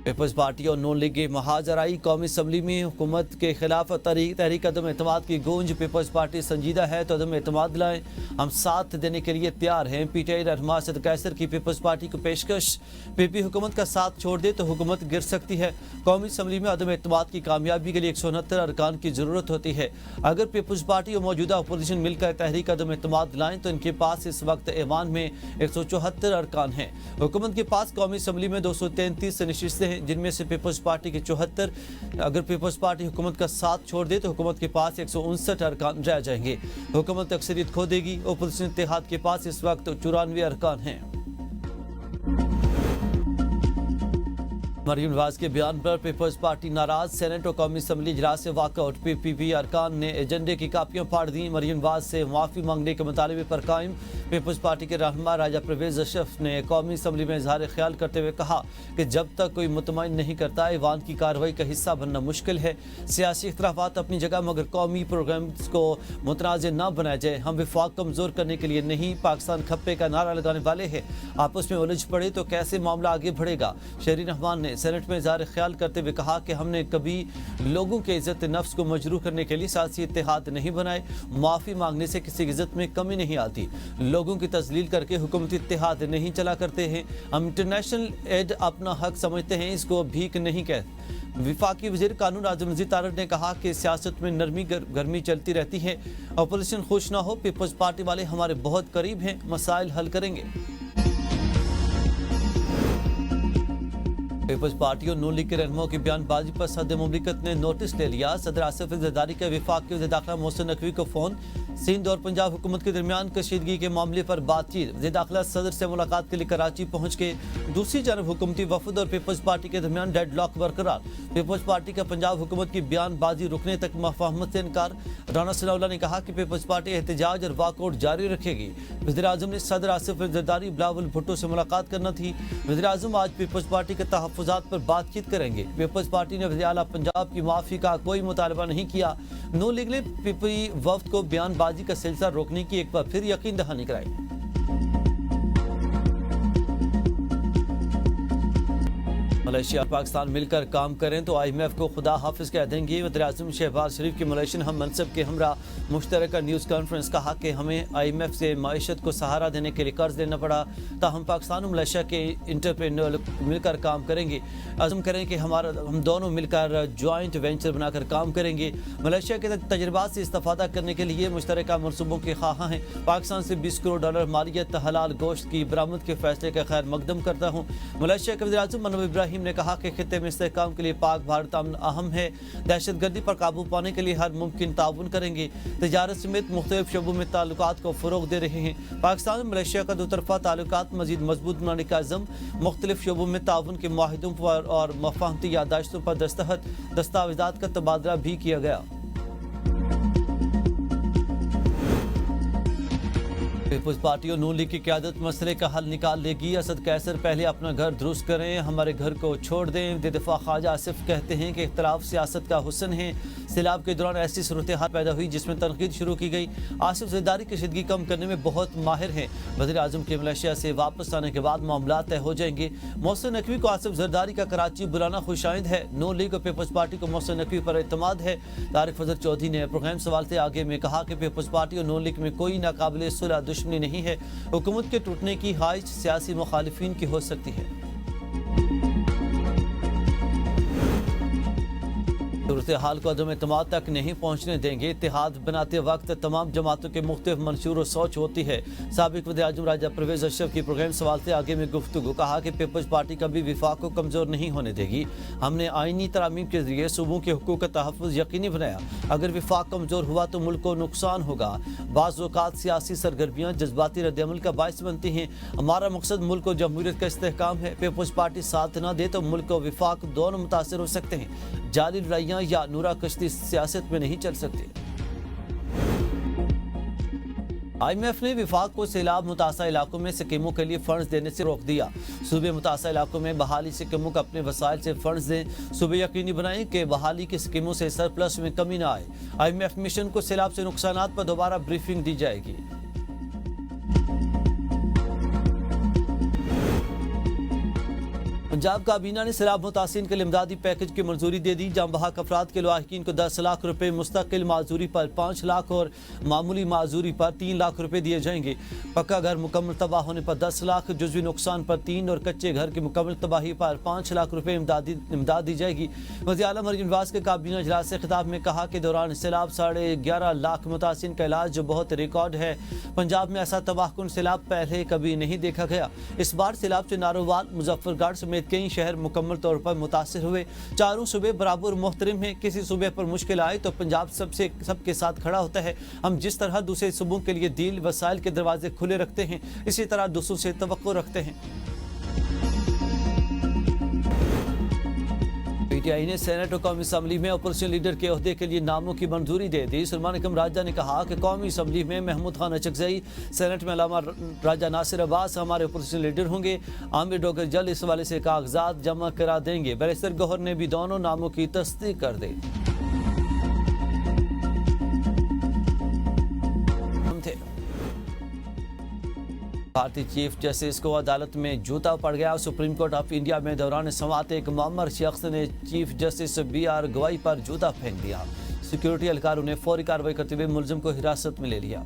Peoples party और नून league की महाजराई कौमी असम्बली में हुकूमत के खिलाफ तहरीक अदम एतमाद की गूंज। पीपल्स पार्टी संजीदा है तो अदम एतमाद लाएं, हम साथ देने के लिए तैयार हैं। पीटीआई रहनुमा असद कैसर की पीपल्स पार्टी को पेशकश। पीपी हुकूमत का साथ छोड़ दे तो हुकूमत गिर सकती है। कौमी असम्बली में अदम एतमाद की कामयाबी के लिए 169 अरकान की जरूरत होती है। अगर पीपल्स पार्टी और मौजूदा अपोजिशन मिलकर तहरीक अदम एतमाद लाएं तो इनके पास इस वक्त ऐवान में 174 अरकान हैं। हुकूमत के पास कौमी असम्बली में 233 नशिस्तें हैं, जिनमें से पीपल्स पार्टी के 74। अगर पीपल्स पार्टी हुकूमत का साथ छोड़ दे तो हुकूमत के पास 159 अरकान रह जाएंगे। हुकूमत अक्सरियत खो देगी। अपोजिशन इत्तेहाद के पास इस वक्त 94 अरकान हैं। मरियम नवाज के बयान पर पीपल्स पार्टी नाराज। सेनेट और कौमी असम्बली इजलास से वाकआउट। पीपीपी अरकान ने एजेंडे की कापियां फाड़ दी। मरियम नवाज से माफी मांगने के मुतालबे पर कायम। पीपल्स पार्टी के रहनुमा राजा परवेज अशरफ ने कौमी असम्बली में इजहार ख्याल करते हुए कहा कि जब तक कोई मुतमईन नहीं करता ईवान की कार्रवाई का हिस्सा बनना मुश्किल है। सियासी इख्तलाफात अपनी जगह, मगर कौमी प्रोग्राम्स को मुतनाज़ न बनाया जाए। हम विफाक कमजोर करने के लिए नहीं, पाकिस्तान खप्पे का नारा लगाने वाले हैं। आपस में उलझ पड़े तो कैसे मामला आगे बढ़ेगा। शहरीन रहमान ने सेनेट में इजहार ख्याल करते हुए कहा कि हमने कभी लोगों के इज्जत नफ्स को मजरूह करने के लिए सियासी इत्तेहाद नहीं बनाए। माफी मांगने से किसी की इज्जत में कमी नहीं आती। लोगों की तजलील करके हुकूमती इत्तेहाद नहीं चला करते हैं। हम इंटरनेशनल एड अपना हक समझते हैं, इसको भीख नहीं कहते। विफाकी वजीर कानून आजम नज़ीर तारड़ ने कहा कि सियासत में नरमी गर्मी चलती रहती है। अपोजिशन खुश ना हो, पीपल्स पार्टी वाले हमारे बहुत करीब हैं, मसाइल हल करेंगे। पीपल्स पार्टी और नून लीग के रहनुमाओं की बयानबाजी पर सदर मुमलिकत ने नोटिस ले लिया। सदर आसिफ जरदारी का वफाक के वज़ीर दाखिला मोहसिन नकवी को फोन। सिंध और पंजाब हुकूमत के दरमियान कशीदगी के मामले पर बातचीत। वज़ीर दाखिला सदर से मुलाकात के लिए कराची पहुंच के दूसरी जानब हुकूमती वफद और पीपल्स पार्टी के दरमियान डेडलॉक बरकरार। पीपल्स पार्टी का पंजाब हुकूमत की बयानबाजी रुकने तक मफाहमत से इनकार। राना सनाउल्लाह ने कहा कि पीपल्स पार्टी एहतजाज और वाकआउट जारी रखेगी। वज़ीर आज़म ने सदर आसिफ जरदारी बिलावल भुट्टो से मुलाकात करना थी। वज़ीर आज़म आज पीपल्स पार्टी के तहफ़्फ़ुज़ात पर बातचीत करेंगे। पीपल्स पार्टी ने वज़ीर आला पंजाब की माफ़ी का कोई मुतालबा नहीं किया। नून लीग ने पीपी वफ्द को बयानबाजी का सिलसिला रोकने की एक बार फिर यकीन दहानी कराई। मलेशिया और पाकिस्तान मिलकर काम करें तो IMF को खुदा हाफिज कह देंगे। वज़ीर-ए-आज़म शहबाज शरीफ की मलेशियन हम मनसब के हमरा मुश्तरका न्यूज़ कॉन्फ्रेंस कहा कि हमें IMF से मईशत को सहारा देने के लिए कर्ज लेना पड़ा, ताहम पाकिस्तान और मलेशिया के इंटरप्रेन्योर मिलकर काम करेंगे। अज़म करें कि हम दोनों मिलकर जॉइंट वेंचर बनाकर काम करेंगे। मलेशिया के तजर्बात से इस्तेफादा करने के लिए मुश्तरका मनसूबों के ख्वाह हैं। पाकिस्तान से $20 करोड़ मालियत हलाल गोश्त की बरामद के फैसले का खैर मकदम करता हूँ। मलेशिया के वज़ीर-ए-आज़म मनोवर इब्राहिम ने कहा कि खित्ते में इस्तेहकाम के लिए पाक भारत अमन अहम है। दहशतगर्दी पर काबू पाने के लिए हर मुमकिन ताउन करेंगे। तजारत समेत मुख्तलिफ शोबों में ताल्लुकात को फ़रोग दे रहे हैं। पाकिस्तान और मलेशिया का दोतरफा ताल्लुकात मजीद मजबूत बनाने का अज़म। मुख्तलिफ शोबों में ताउन के माहिदों पर और मफाहमती यादाश्तों पर दस्तावेज़ात का तबादला भी किया गया। पीपल्स पार्टी और नून लीग की क़यादत मसले का हल निकाल लेगी। असद कैसर पहले अपना घर दुरुस्त करें, हमारे घर को छोड़ दें। दिफा ख्वाजा आसिफ कहते हैं कि इख्तलाफ सियासत का हुस्न है। सैलाब के दौरान ऐसी सूरत हाल पैदा हुई जिसमें तनकीद शुरू की गई। आसिफ जरदारी कशीदगी कम करने में बहुत माहिर हैं। वज़ीर आज़म के मलेशिया से वापस आने के बाद मामला तय हो जाएंगे। मोहसिन नकवी को आसिफ जरदारी का कराची बुलाना खुशाइंद है। नून लीग और पीपल्स पार्टी को मोहसिन नकवी पर एतमाद है। तारिक फजल चौधरी ने प्रोग्राम सवाल से आगे में कहा कि पीपल्स पार्टी और नून लीग में कोई नाकाबिल सुलह दुश्मनी नहीं है। हुकूमत के टूटने की ख्वाहिश सियासी मुखालिफिन की हो सकती है। सूरत हाल को अदम एतमाद तक नहीं पहुँचने देंगे। इत्तेहाद बनाते वक्त तमाम जमातों के मुख्तलिफ मंशूर और सोच होती है। साबिक वज़ीर-ए-आज़म राजा परवेज अशरफ की प्रोग्राम सवाल से आगे में गुफ्तगू कहा कि पीपल्स पार्टी कभी विफाक को कमज़ोर नहीं होने देगी। हमने आइनी तरामीम के जरिए सूबों के हुकूक का तहफ़्फ़ुज़ यकीनी बनाया। अगर विफाक कमज़ोर हुआ तो मुल्क को नुकसान होगा। बाज़ औक़ात सियासी सरगर्मियाँ जज्बाती रद्द-ए-अमल का बाइस बनती हैं। हमारा मकसद मुल्क और जमहूरियत का इस्तेहकाम है। पीपल्स पार्टी साथ न दे तो मुल्क और विफाक दोनों मुतासर हो सकते हैं। जाली लड़ाइयाँ या नूरा कश्ती सियासत में नहीं चल सकती। IMF ने विफाक को सैलाब मुतासर इलाकों में स्कीमों के लिए फंड्स देने से रोक दिया। सूबे मुतासर इलाकों में बहाली स्कीमों को अपने वसाइल से फंड्स दें। सूबे यकीनी बनाएं कि बहाली की स्कीमों से सरप्लस में कमी न आए। IMF मिशन को सैलाब से नुकसानात पर दोबारा ब्रीफिंग दी जाएगी। पंजाब काबीना ने सैलाब मुतासिरीन के लिए इमदादी पैकेज की मंजूरी दे दी। जाम बहक अफराद के लवाहिकीन को 10 लाख रुपए, मुस्तकिल माजूरी पर 5 लाख और मामूली माजूरी पर 3 लाख रुपए दिए जाएंगे। पक्का घर मुकम्मल तबाह होने पर 10 लाख, जुज़वी नुकसान पर 3 और कच्चे घर की मुकम्मल तबाही पर 5 लाख रुपए इमदाद दी जाएगी। वज़ीर आला मरियम नवाज के काबीना इजलास से खिताब में कहा कि दौरान सैलाब 11.5 लाख मुतासिरीन का इलाज जो बहुत रिकॉर्ड है। पंजाब में ऐसा तबाहकुन सैलाब पहले कभी नहीं देखा गया। इस बार सैलाब से नारोवाल, मुजफ्फरगढ़ समेत कई शहर मुकम्मल तौर पर मुतासिर हुए। चारों सूबे बराबर मुहतरम हैं। किसी सूबे पर मुश्किल आए तो पंजाब सबके साथ खड़ा होता है। हम जिस तरह दूसरे सूबों के लिए दिल वसाइल के दरवाजे खुले रखते हैं, इसी तरह दूसरों से तवक्को रखते हैं। पीटीआई ने सेनेट और कौमी असम्बली में अपोजिशन लीडर के ओहदे के लिए नामों की मंजूरी दे दी। सलमान अकरम राजा ने कहा कि कौमी असम्बली में महमूद खान अचकजई, सेनेट में अल्लामा राजा नासिर अब्बास हमारे अपोजिशन लीडर होंगे। आमिर डोगर जल्द इस हवाले से कागजात जमा करा देंगे। बैरिस्टर गौहर ने भी दोनों नामों की तस्दीक कर दी। भारतीय चीफ जस्टिस को अदालत में जूता पड़ गया। सुप्रीम कोर्ट ऑफ इंडिया में दौरान समाअत एक मुअम्मर शख्स ने चीफ जस्टिस BR गवाई पर जूता फेंक दिया। सिक्योरिटी एहलकार उन्हें फौरी कार्रवाई करते हुए मुलजिम को हिरासत में ले लिया।